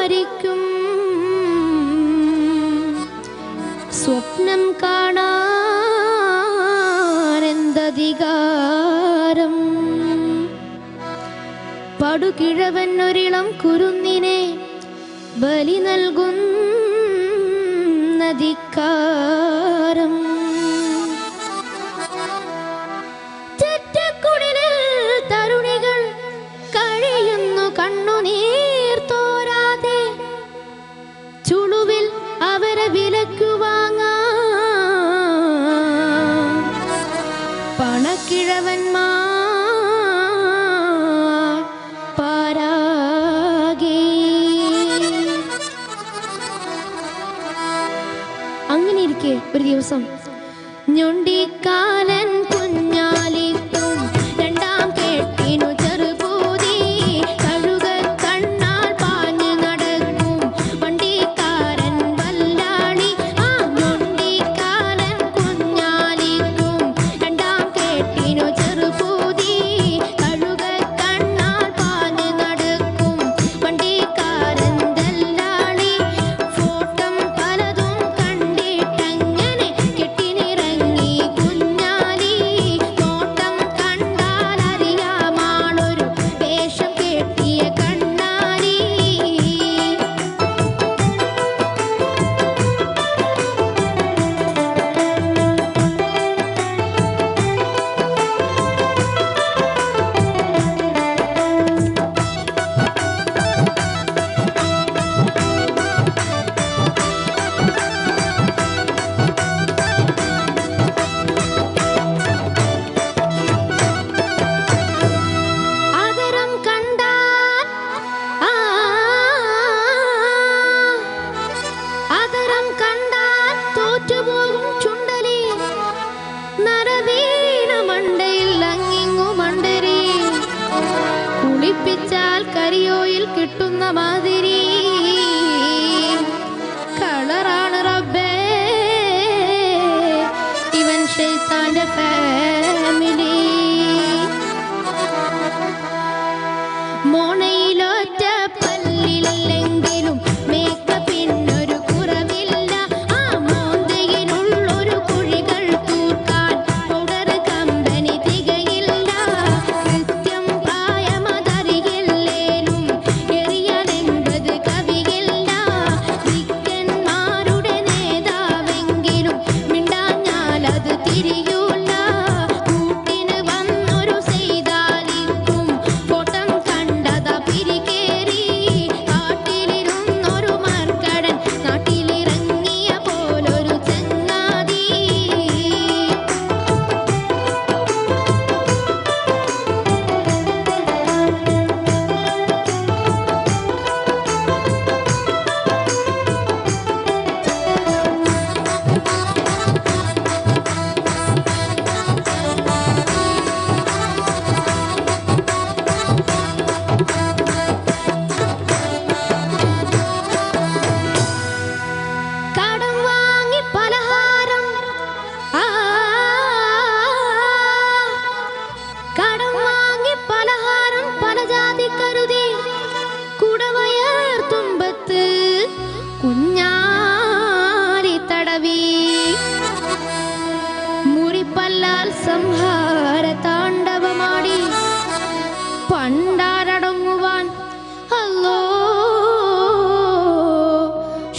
മരിക്കും. സ്വപ്നം കാണാനെന്തധികാരം. പടുകിഴവൻ ഒരിളം കുരുന്നിനെ ബലി നൽകുന്നധികാരം. ചെറ്റക്കുടിലിൽ തരുണികൾ കഴിയുന്നു കണ്ണുനീർ തോരാതെ. ചുളുവിൽ അവരെ വിലക്കു വാങ്ങാൻ പണക്കിഴവന്മാർ പാരാകെ. അങ്ങനെ ഇരിക്കെ ഒരു ദിവസം ഞൊണ്ടിക്കാലൻ കുഞ്ഞാലിത്തും രണ്ടാം കേട്ടിനു ചെറുപൂതി. കഴുകൽ കണ്ണാൽ പാഞ്ഞു നടക്കും വണ്ടിക്കാരൻ വല്ലാളി. ആ ഞൊണ്ടിക്കാലൻ കുഞ്ഞാലിത്തും രണ്ടാം കേട്ടിനു ചെറുപൂതി. കഴുകൽ കണ്ണാൽ പാഞ്ഞു നടക്കും വണ്ടിക്കാരൻ ദല്ലാളി. ഫോട്ടം പലതും കണ്ടിട്ടങ്ങനെ കെട്ടിനിറങ്ങി കുഞ്ഞാലി. നോട്ടം കണ്ടാൽ അറിയാമാളൊരു വേഷം കെട്ടിയ കണ്ണാലി. ആദരം കണ്ടാൽ ആദരം കണ്ടാൽ തോറ്റുപോകും ചുണ്ടലി. നരവീണ മണ്ടയിൽ അങ്ങിങ്ങു മണ്ടരി. കുളിപ്പിച്ചാൽ കരിയോയിൽ കിട്ടുന്ന മാതിരി കളറാണ് റബ്ബേ ഇവൻ ശൈത്താന്റെ ഫാമിലി. മോണയിലൊറ്റ പല്ലില്ലെങ്കിലും മേക്കപ്പിനൊരു കുറവില്ല. ആ മോന്തയിലുള്ളൊരു കുഴികൾ തൂക്കാൻ പൗഡർ കമ്പനി തികയില്ല. കൃത്യം പ്രായമതറിയില്ലേലും എറിയാൻ 80 കവിയില്ല. വിക്കന്മാരുടെ നേതാവെങ്കിലും മിണ്ടാഞ്ഞാലത് തിരിയൂല. കൂട്ടിന് വന്നൊരു സെയ്താലിക്കും ഫോട്ടം കണ്ടതാ പിരികേറി. കാട്ടിലിരുന്നൊരു മർക്കടൻ നാട്ടിലിറങ്ങിയ പോലൊരു ചങ്ങാതി. കടം വാങ്ങി പലഹാരം കടം വാങ്ങി പലഹാരം പല ജാതി കരുതി. കുടവയർ തുമ്പത്ത് കുഞ്ഞാലി തടവി. മുറിപ്പല്ലാൽ സംഹാര താണ്ഡവമാടി. പണ്ടാരടങ്ങുവാൻ അല്ലോ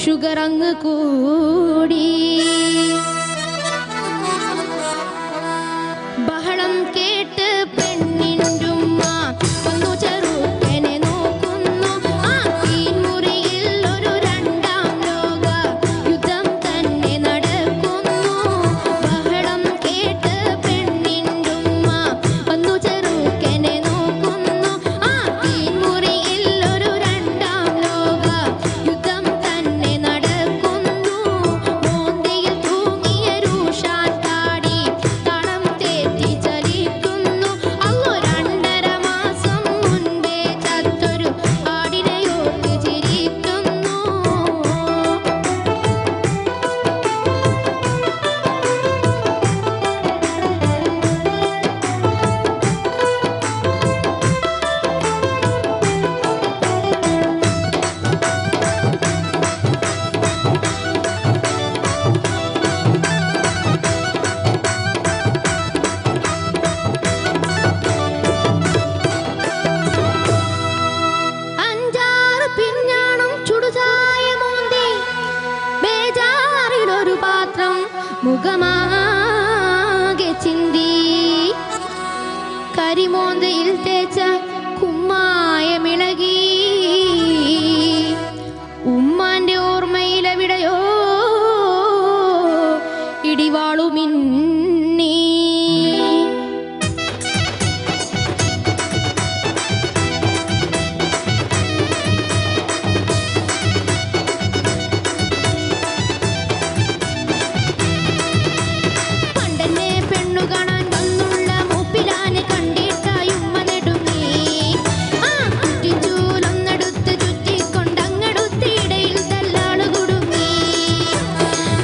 ഷുഗർ അങ്ങ് കൂടി. ബഹളം കേട്ട് പെണ്ണിൻ്റുമ്മ വന്നു ചെറുക്കനെ നോക്കുന്നു. ആ തീൻമുറിയിൽ ഒരു രണ്ടാം ലോക യുദ്ധം തന്നെ നടക്കുന്നു. ബഹളം കേട്ട് പെണ്ണിൻ്റുമ്മ വന്നു ചെറുക്കനെ നോക്കുന്നു. ആ തീൻമുറിയിൽ ഒരു രണ്ടാം ലോക യുദ്ധം തന്നെ നടക്കുന്നു. മോന്തയിൽ മുഖമാകെ ചിന്തി കരിമോന്തയിൽ തേച്ച കുമ്മായമിളകി ഉമ്മാന്റെ ഓർമ്മയിലെവിടെയോ ഇടിവാളുമിന്നി പണ്ടെന്നെ പെണ്ണു കാണാൻ വന്നുള്ള മൂപ്പിലാനെ കണ്ടിട്ടായി ഉമ്മ നെടുങ്ങി ആ ചുറ്റിച്ചൂലൊന്നെടുത്ത് ചുറ്റിക്കൊണ്ടങ്ങടുത്ത് ഇടയിൽ തല്ലാളു കുടുങ്ങി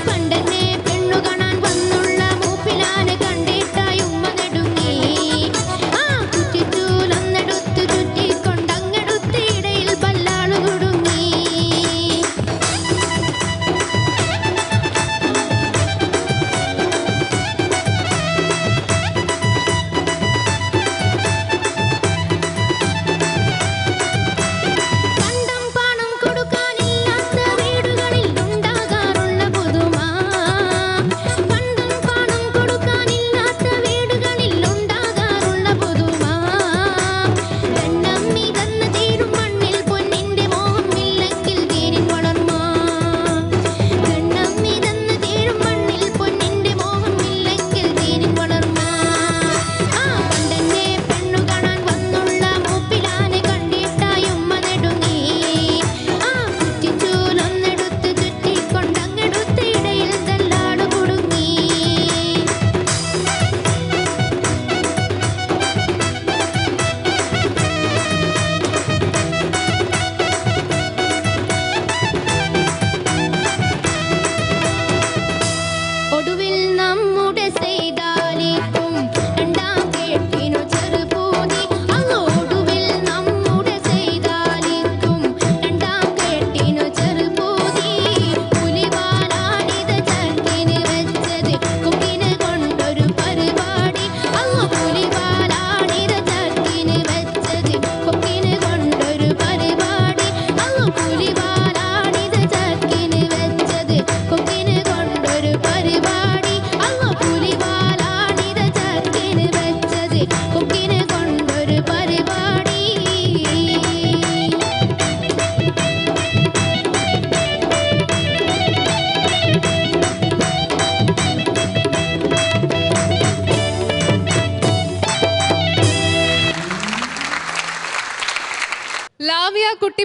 പണ്ടെന്നെ പെണ്ണു കാണാൻ വന്നുള്ള മൂപ്പിലാനെ കണ്ടിട്ടായി ഉമ്മ നെടുങ്ങി ആ ചുറ്റിച്ചൂലൊന്നെടുത്ത് ചുറ്റിക്കൊണ്ടങ്ങടുത്ത് ഇടയിൽ തല്ലാളു കുടുങ്ങി പണ്ടം പണം കൊടുക്കാനില്ലാത്ത വീടുകളിൽ ഉണ്ടാകാറുള്ള പുതുമ പണ്ടം പണം കൊടുക്കാനില്ലാത്ത വീടുകളിൽ ഉണ്ടാകാറുള്ള പുതുമ പെണ്ണമ്മി തന്ന തീരും മണ്ണിൽ പൊന്നിന്റെ മോഹം ഇല്ലെങ്കിൽ തീരിൻ വളർമ്മ പെണ്ണമ്മി തന്ന തീരും മണ്ണിൽ പൊന്നിന്റെ മോഹം ഇല്ലെങ്കിൽ തീരിൻ വളർമ്മ ആ പണ്ടെന്നെ പെണ്ണു കാണാൻ വന്നുള്ള മൂപ്പിലാനെ കണ്ടിട്ടായി ഉമ്മ നെടുങ്ങി ആ ചുറ്റിച്ചൂലൊന്നെടുത്ത് ചുറ്റിക്കൊണ്ടങ്ങടുത്ത് ഇടയിൽ തല്ലാടു കുടുങ്ങി ഒടുവിൽ നമ്മുടെ സെയ്താലിക്കും രണ്ടാം കേട്ടിനു ചെറുപൂതി ഒടുവിൽ നമ്മുടെ സെയ്താലിക്കും രണ്ടാം കേട്ടിനു ചെറുപൂതി പുലിവാലാണിത് ചർക്കിന് വെച്ചത് കുക്കിന് കൊണ്ടൊരു പരിപാടി പുലിവാലാണിത് ചർക്കിന് വെച്ചത് കുക്കിന് കൊണ്ടൊരു പരിപാടി പുലിവാലാണിത് ചർക്കിന് വെച്ചത് കുക്കിന് കൊണ്ടൊരു പരിപാടി പുലിവാലാണിത് ചർക്കിന് വെച്ചത് കുക്കിന് കൊണ്ടൊരു പരിപാടി ലാവിയ കുട്ടി